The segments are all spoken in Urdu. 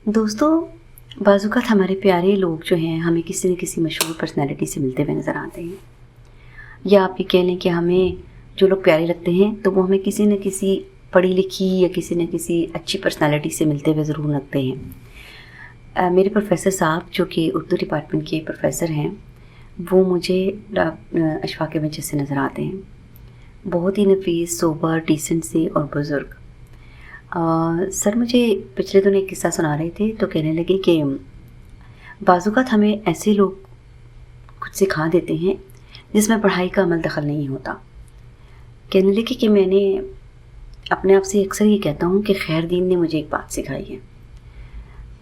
دوستوں، بعض اوقات ہمارے پیارے لوگ جو ہیں ہمیں کسی نہ کسی مشہور پرسنالٹی سے ملتے ہوئے نظر آتے ہیں، یا آپ یہ کہہ لیں کہ ہمیں جو لوگ پیارے لگتے ہیں تو وہ ہمیں کسی نہ کسی پڑھی لکھی یا کسی نہ کسی اچھی پرسنالٹی سے ملتے ہوئے ضرور لگتے ہیں۔ میرے پروفیسر صاحب جو کہ اردو ڈپارٹمنٹ کے پروفیسر ہیں، وہ مجھے اشفاق کے بچے سے نظر آتے ہیں، بہت ہی نفیس، سوبر، ڈیسنٹ سے اور بزرگ۔ سر مجھے پچھلے دنوں ایک قصہ سنا رہے تھے تو کہنے لگے کہ بعض اوقات ہمیں ایسے لوگ کچھ سکھا دیتے ہیں جس میں پڑھائی کا عمل دخل نہیں ہوتا۔ کہنے لگے کہ میں نے اپنے آپ سے اکثر یہ کہتا ہوں کہ خیر دین نے مجھے ایک بات سکھائی ہے۔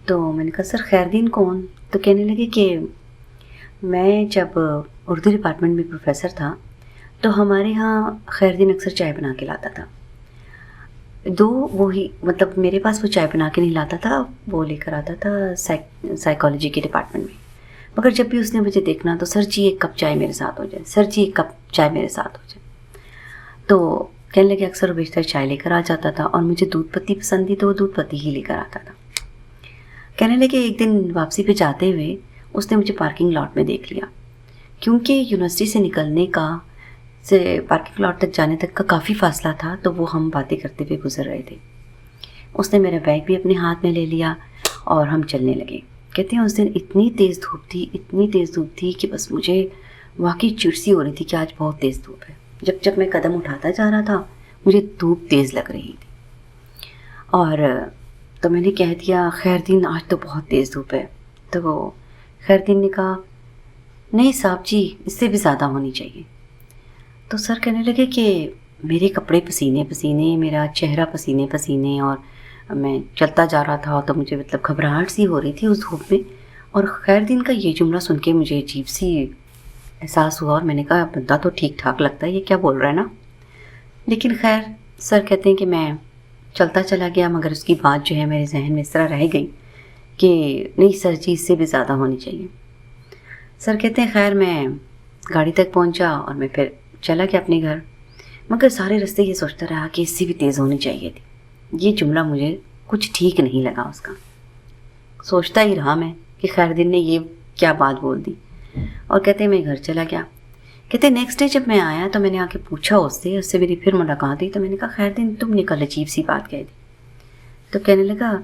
تو میں نے کہا سر خیر دین کون؟ تو کہنے لگے کہ میں جب اردو ڈپارٹمنٹ میں پروفیسر تھا تو ہمارے ہاں خیر دین اکثر چائے بنا کے لاتا تھا۔ وہی مطلب میرے پاس وہ چائے بنا کے نہیں لاتا تھا، وہ لے کر آتا تھا سائیکالوجی کے ڈپارٹمنٹ میں۔ مگر جب بھی اس نے مجھے دیکھنا تو سر جی ایک کپ چائے میرے ساتھ ہو جائے، سر جی ایک کپ چائے میرے ساتھ ہو جائے۔ تو کہنے لگے اکثر و بیشتر چائے لے کر آ جاتا تھا، اور مجھے دودھ پتی پسند تھی تو وہ دودھ پتی ہی لے کر آتا تھا۔ کہنے لگے ایک دن واپسی پہ جاتے ہوئے اس نے مجھے پارکنگ لاٹ میں دیکھ لیا، کیونکہ یونیورسٹی سے نکلنے کا سے پارکنگ لاٹ تک جانے تک کا کافی فاصلہ تھا، تو وہ ہم باتیں کرتے ہوئے گزر رہے تھے۔ اس نے میرا بیگ بھی اپنے ہاتھ میں لے لیا اور ہم چلنے لگے۔ کہتے ہیں اس دن اتنی تیز دھوپ تھی کہ بس مجھے واقعی چڑسی ہو رہی تھی کہ آج بہت تیز دھوپ ہے۔ جب میں قدم اٹھاتا جا رہا تھا مجھے دھوپ تیز لگ رہی تھی، اور تو میں نے کہہ دیا خیر دین آج تو بہت تیز دھوپ ہے۔ تو خیر دین نے کہا نہیں صاحب جی، اس سے بھی زیادہ ہونی چاہیے۔ تو سر کہنے لگے کہ میرے کپڑے پسینے پسینے، میرا چہرہ پسینے پسینے، اور میں چلتا جا رہا تھا تو مجھے مطلب گھبراہٹ سی ہو رہی تھی اس دھوپ میں۔ اور خیر دین کا یہ جملہ سن کے مجھے عجیب سی احساس ہوا، اور میں نے کہا بندہ تو ٹھیک ٹھاک لگتا ہے، یہ کیا بول رہا ہے نا۔ لیکن خیر سر کہتے ہیں کہ میں چلتا چلا گیا، مگر اس کی بات جو ہے میرے ذہن میں اس طرح رہ گئی کہ نہیں سر جی اس سے بھی زیادہ ہونی چاہیے۔ سر کہتے ہیں خیر میں گاڑی تک پہنچا اور میں پھر چلا گیا اپنے گھر، مگر سارے راستے یہ سوچتا رہا کہ اس سے بھی تیز ہونی چاہیے تھی۔ یہ جملہ مجھے کچھ ٹھیک نہیں لگا اس کا، سوچتا ہی رہا میں کہ خیر دین نے یہ کیا بات بول دی۔ اور کہتے ہیں میں گھر چلا گیا۔ کہتے ہیں نیکسٹ ڈے جب میں آیا تو میں نے آ کے پوچھا اس سے میری پھر ملاقات ہوئی، تو میں نے کہا خیر دین تم نے کل عجیب سی بات کہہ دی۔ تو کہنے لگا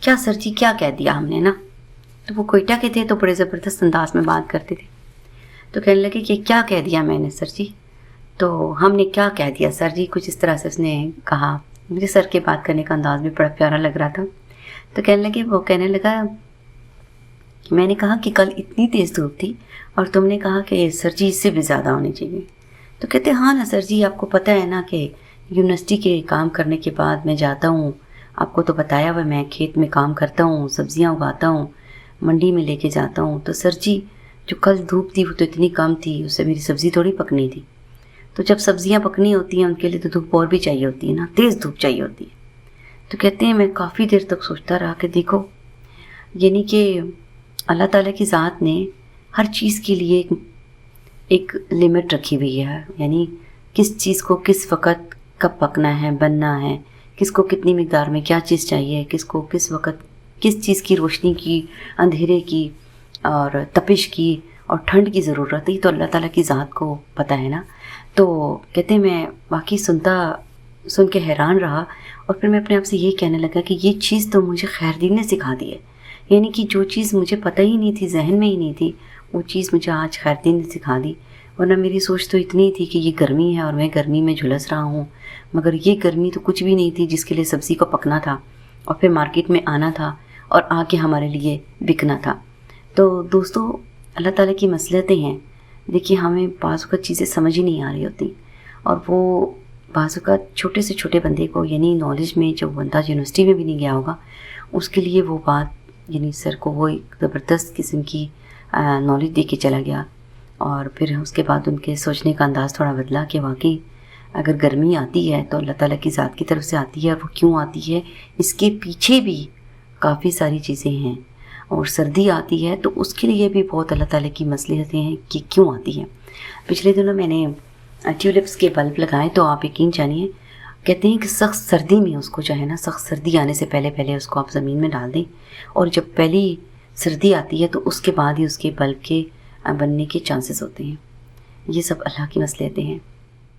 کیا سر جی کیا کہہ دیا ہم نے نا؟ تو وہ کوئٹہ کے تھے تو بڑے زبردست انداز میں بات کرتے تھے۔ تو کہنے لگے کہ کیا کہہ دیا میں نے سر جی؟ تو ہم نے کیا کہہ دیا سر جی، کچھ اس طرح سے اس نے کہا۔ مجھے سر کے بات کرنے کا انداز بھی بڑا پیارا لگ رہا تھا۔ تو کہنے لگا کہ میں نے کہا کہ کل اتنی تیز دھوپ تھی اور تم نے کہا کہ سر جی اس سے بھی زیادہ ہونی چاہیے۔ تو کہتے ہاں نا سر جی، آپ کو پتہ ہے نا کہ یونیورسٹی کے کام کرنے کے بعد میں جاتا ہوں، آپ کو تو بتایا ہوا میں کھیت میں کام کرتا ہوں، سبزیاں اگاتا ہوں، منڈی میں لے کے جاتا ہوں۔ تو سر جی جو کل دھوپ تھی وہ تو اتنی کم تھی، اس سے میری سبزی تھوڑی پکنی تھی۔ تو جب سبزیاں پکنی ہوتی ہیں ان کے لیے تو دھوپ اور بھی چاہیے ہوتی ہے نا، تیز دھوپ چاہیے ہوتی ہے۔ تو کہتے ہیں میں کافی دیر تک سوچتا رہا کہ دیکھو، یعنی کہ اللہ تعالیٰ کی ذات نے ہر چیز کے لیے ایک لمٹ رکھی ہوئی ہے، یعنی کس چیز کو کس وقت کب پکنا ہے، بننا ہے، کس کو کتنی مقدار میں کیا چیز چاہیے، کس کو کس وقت کس چیز کی روشنی کی، اندھیرے کی اور تپش کی اور ٹھنڈ کی ضرورت ہے، تو اللہ تعالیٰ کی ذات کو پتہ ہے نا۔ تو کہتے ہیں میں واقعی سن کے حیران رہا، اور پھر میں اپنے آپ سے یہ کہنے لگا کہ یہ چیز تو مجھے خیر دین نے سکھا دی ہے، یعنی کہ جو چیز مجھے پتہ ہی نہیں تھی، ذہن میں ہی نہیں تھی، وہ چیز مجھے آج خیر دین نے سکھا دی۔ ورنہ میری سوچ تو اتنی تھی کہ یہ گرمی ہے اور میں گرمی میں جھلس رہا ہوں، مگر یہ گرمی تو کچھ بھی نہیں تھی جس کے لیے سبزی کو پکنا تھا اور پھر مارکیٹ میں آنا تھا اور آ کے ہمارے لیے بکنا تھا۔ تو دوستو، اللہ تعالیٰ کی مصلحتیں ہیں۔ دیکھیے ہمیں بعض اوقات چیزیں سمجھ ہی نہیں آ رہی ہوتی، اور وہ بعض اوقات چھوٹے سے چھوٹے بندے کو، یعنی نالج میں جو بندہ یونیورسٹی میں بھی نہیں گیا ہوگا، اس کے لیے وہ بات، یعنی سر کو وہ ایک زبردست قسم کی نالج دے کے چلا گیا، اور پھر اس کے بعد ان کے سوچنے کا انداز تھوڑا بدلا کہ واقعی اگر گرمی آتی ہے تو اللہ تعالیٰ کی ذات کی طرف سے آتی ہے، اور وہ کیوں آتی ہے اس کے پیچھے بھی کافی ساری چیزیں ہیں، اور سردی آتی ہے تو اس کے لیے بھی بہت اللہ تعالیٰ کی مصلحتیں ہیں کہ کیوں آتی ہے۔ پچھلے دنوں میں نے ٹیولپس کے بلب لگائے، تو آپ یقین جانیے کہتے ہیں کہ سخت سردی میں اس کو جو ہے نا، سخت سردی آنے سے پہلے پہلے اس کو آپ زمین میں ڈال دیں، اور جب پہلی سردی آتی ہے تو اس کے بعد ہی اس کے بلب کے بننے کے چانسز ہوتے ہیں۔ یہ سب اللہ کی مصلحتیں ہیں۔